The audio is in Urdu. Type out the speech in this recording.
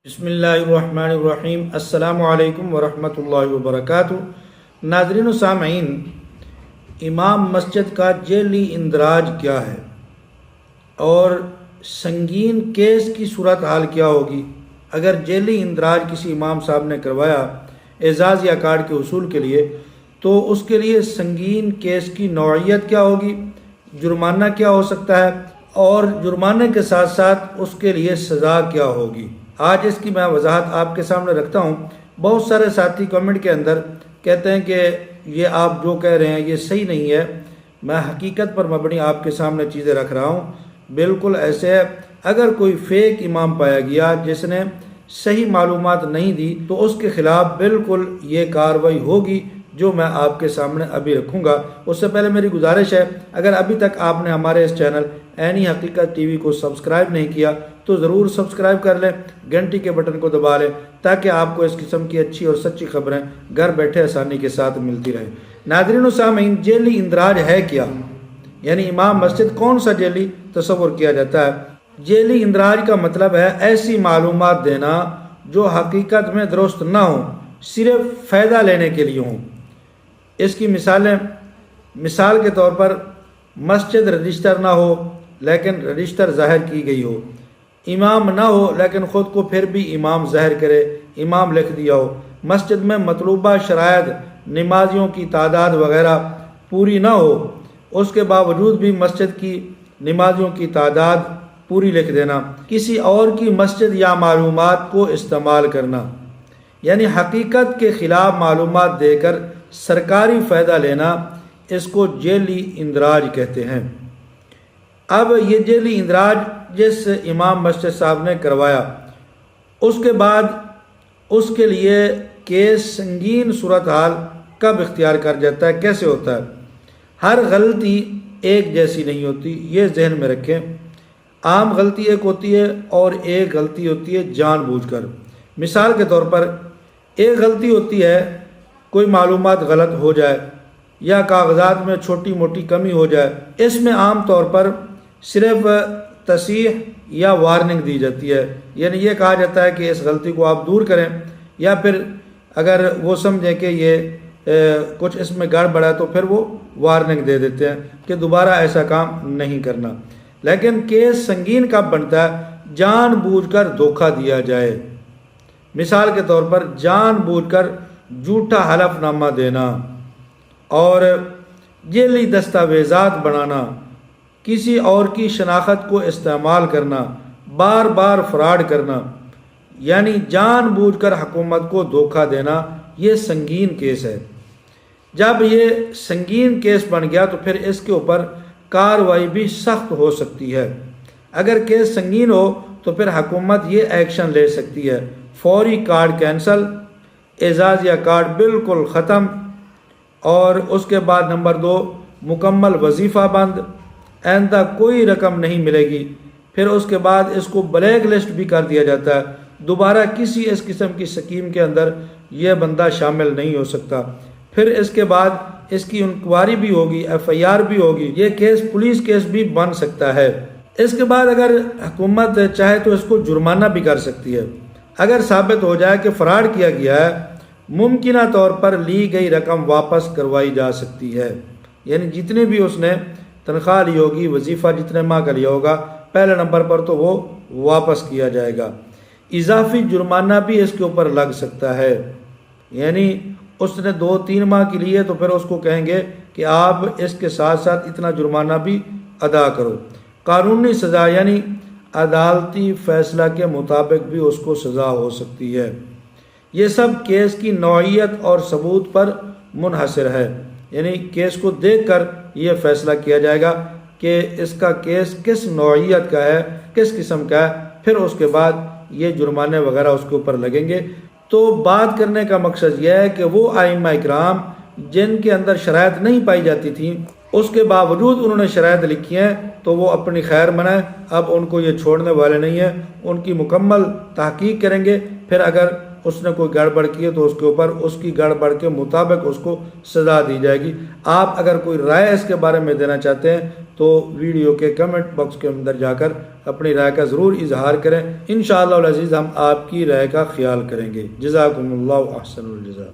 بسم اللہ الرحمن الرحیم۔ السلام علیکم ورحمۃ اللہ وبرکاتہ۔ ناظرین و سامعین، امام مسجد کا جیلی اندراج کیا ہے اور سنگین کیس کی صورتحال کیا ہوگی؟ اگر جیلی اندراج کسی امام صاحب نے کروایا اعزاز یا کارڈ کے حصول کے لیے، تو اس کے لیے سنگین کیس کی نوعیت کیا ہوگی، جرمانہ کیا ہو سکتا ہے، اور جرمانے کے ساتھ ساتھ اس کے لیے سزا کیا ہوگی۔ آج اس کی میں وضاحت آپ کے سامنے رکھتا ہوں۔ بہت سارے ساتھی کمنٹ کے اندر کہتے ہیں کہ یہ آپ جو کہہ رہے ہیں یہ صحیح نہیں ہے، میں حقیقت پر مبنی آپ کے سامنے چیزیں رکھ رہا ہوں۔ بالکل ایسے ہے، اگر کوئی فیک امام پایا گیا جس نے صحیح معلومات نہیں دی تو اس کے خلاف بالکل یہ کارروائی ہوگی جو میں آپ کے سامنے ابھی رکھوں گا۔ اس سے پہلے میری گزارش ہے، اگر ابھی تک آپ نے ہمارے اس چینل عینی حقیقت ٹی وی کو سبسکرائب نہیں کیا تو ضرور سبسکرائب کر لیں، گھنٹی کے بٹن کو دبا لیں تاکہ آپ کو اس قسم کی اچھی اور سچی خبریں گھر بیٹھے آسانی کے ساتھ ملتی رہیں۔ ناظرین و سامعین، جیلی اندراج ہے کیا؟ یعنی امام مسجد کون سا جیلی تصور کیا جاتا ہے؟ جیلی اندراج کا مطلب ہے ایسی معلومات دینا جو حقیقت میں درست نہ ہوں، صرف فائدہ لینے کے لیے ہوں۔ اس کی مثال کے طور پر مسجد رجسٹر نہ ہو لیکن رجسٹر ظاہر کی گئی ہو، امام نہ ہو لیکن خود کو پھر بھی امام ظاہر کرے، امام لکھ دیا ہو، مسجد میں مطلوبہ شرائط نمازیوں کی تعداد وغیرہ پوری نہ ہو، اس کے باوجود بھی مسجد کی نمازیوں کی تعداد پوری لکھ دینا، کسی اور کی مسجد یا معلومات کو استعمال کرنا، یعنی حقیقت کے خلاف معلومات دے کر سرکاری فائدہ لینا، اس کو جیلی اندراج کہتے ہیں۔ اب یہ جیلی اندراج جس امام مسجد صاحب نے کروایا، اس کے بعد اس کے لیے کیس سنگین صورتحال کب اختیار کر جاتا ہے، کیسے ہوتا ہے؟ ہر غلطی ایک جیسی نہیں ہوتی، یہ ذہن میں رکھیں۔ عام غلطی ایک ہوتی ہے اور ایک غلطی ہوتی ہے جان بوجھ کر۔ مثال کے طور پر ایک غلطی ہوتی ہے کوئی معلومات غلط ہو جائے یا کاغذات میں چھوٹی موٹی کمی ہو جائے، اس میں عام طور پر صرف تصحیح یا وارننگ دی جاتی ہے، یعنی یہ کہا جاتا ہے کہ اس غلطی کو آپ دور کریں، یا پھر اگر وہ سمجھیں کہ یہ کچھ اس میں گڑبڑ ہے تو پھر وہ وارننگ دے دیتے ہیں کہ دوبارہ ایسا کام نہیں کرنا۔ لیکن کیس سنگین کب بنتا ہے؟ جان بوجھ کر دھوکہ دیا جائے۔ مثال کے طور پر جان بوجھ کر جھوٹا حلف نامہ دینا اور جعلی دستاویزات بنانا، کسی اور کی شناخت کو استعمال کرنا، بار بار فراڈ کرنا، یعنی جان بوجھ کر حکومت کو دھوکہ دینا، یہ سنگین کیس ہے۔ جب یہ سنگین کیس بن گیا تو پھر اس کے اوپر کارروائی بھی سخت ہو سکتی ہے۔ اگر کیس سنگین ہو تو پھر حکومت یہ ایکشن لے سکتی ہے، فوری کارڈ کینسل، اعزاز یا کارڈ بالکل ختم، اور اس کے بعد نمبر 2 مکمل وظیفہ بند، آئندہ کوئی رقم نہیں ملے گی۔ پھر اس کے بعد اس کو بلیک لسٹ بھی کر دیا جاتا ہے، دوبارہ کسی اس قسم کی سکیم کے اندر یہ بندہ شامل نہیں ہو سکتا۔ پھر اس کے بعد اس کی انکوائری بھی ہوگی، ایف آئی آر بھی ہوگی، یہ کیس پولیس کیس بھی بن سکتا ہے۔ اس کے بعد اگر حکومت چاہے تو اس کو جرمانہ بھی کر سکتی ہے۔ اگر ثابت ہو جائے کہ فراڈ کیا گیا ہے، ممکنہ طور پر لی گئی رقم واپس کروائی جا سکتی ہے، یعنی جتنے بھی اس نے تنخواہ لی ہوگی، وظیفہ جتنے ماہ کا لیا ہوگا، پہلے نمبر پر تو وہ واپس کیا جائے گا۔ اضافی جرمانہ بھی اس کے اوپر لگ سکتا ہے، یعنی اس نے 2-3 ماہ کے لیے تو پھر اس کو کہیں گے کہ آپ اس کے ساتھ ساتھ اتنا جرمانہ بھی ادا کرو۔ قانونی سزا یعنی عدالتی فیصلہ کے مطابق بھی اس کو سزا ہو سکتی ہے۔ یہ سب کیس کی نوعیت اور ثبوت پر منحصر ہے، یعنی کیس کو دیکھ کر یہ فیصلہ کیا جائے گا کہ اس کا کیس کس نوعیت کا ہے، کس قسم کا ہے، پھر اس کے بعد یہ جرمانے وغیرہ اس کے اوپر لگیں گے۔ تو بات کرنے کا مقصد یہ ہے کہ وہ ائمہ اکرام جن کے اندر شرائط نہیں پائی جاتی تھیں، اس کے باوجود انہوں نے شرائط لکھی ہیں تو وہ اپنی خیر منائیں، اب ان کو یہ چھوڑنے والے نہیں ہیں، ان کی مکمل تحقیق کریں گے۔ پھر اگر اس نے کوئی گڑبڑ کی ہے تو اس کے اوپر اس کی گڑبڑ کے مطابق اس کو سزا دی جائے گی۔ آپ اگر کوئی رائے اس کے بارے میں دینا چاہتے ہیں تو ویڈیو کے کمنٹ باکس کے اندر جا کر اپنی رائے کا ضرور اظہار کریں، انشاءاللہ العزیز ہم آپ کی رائے کا خیال کریں گے۔ جزاکم اللہ احسن الجزاء۔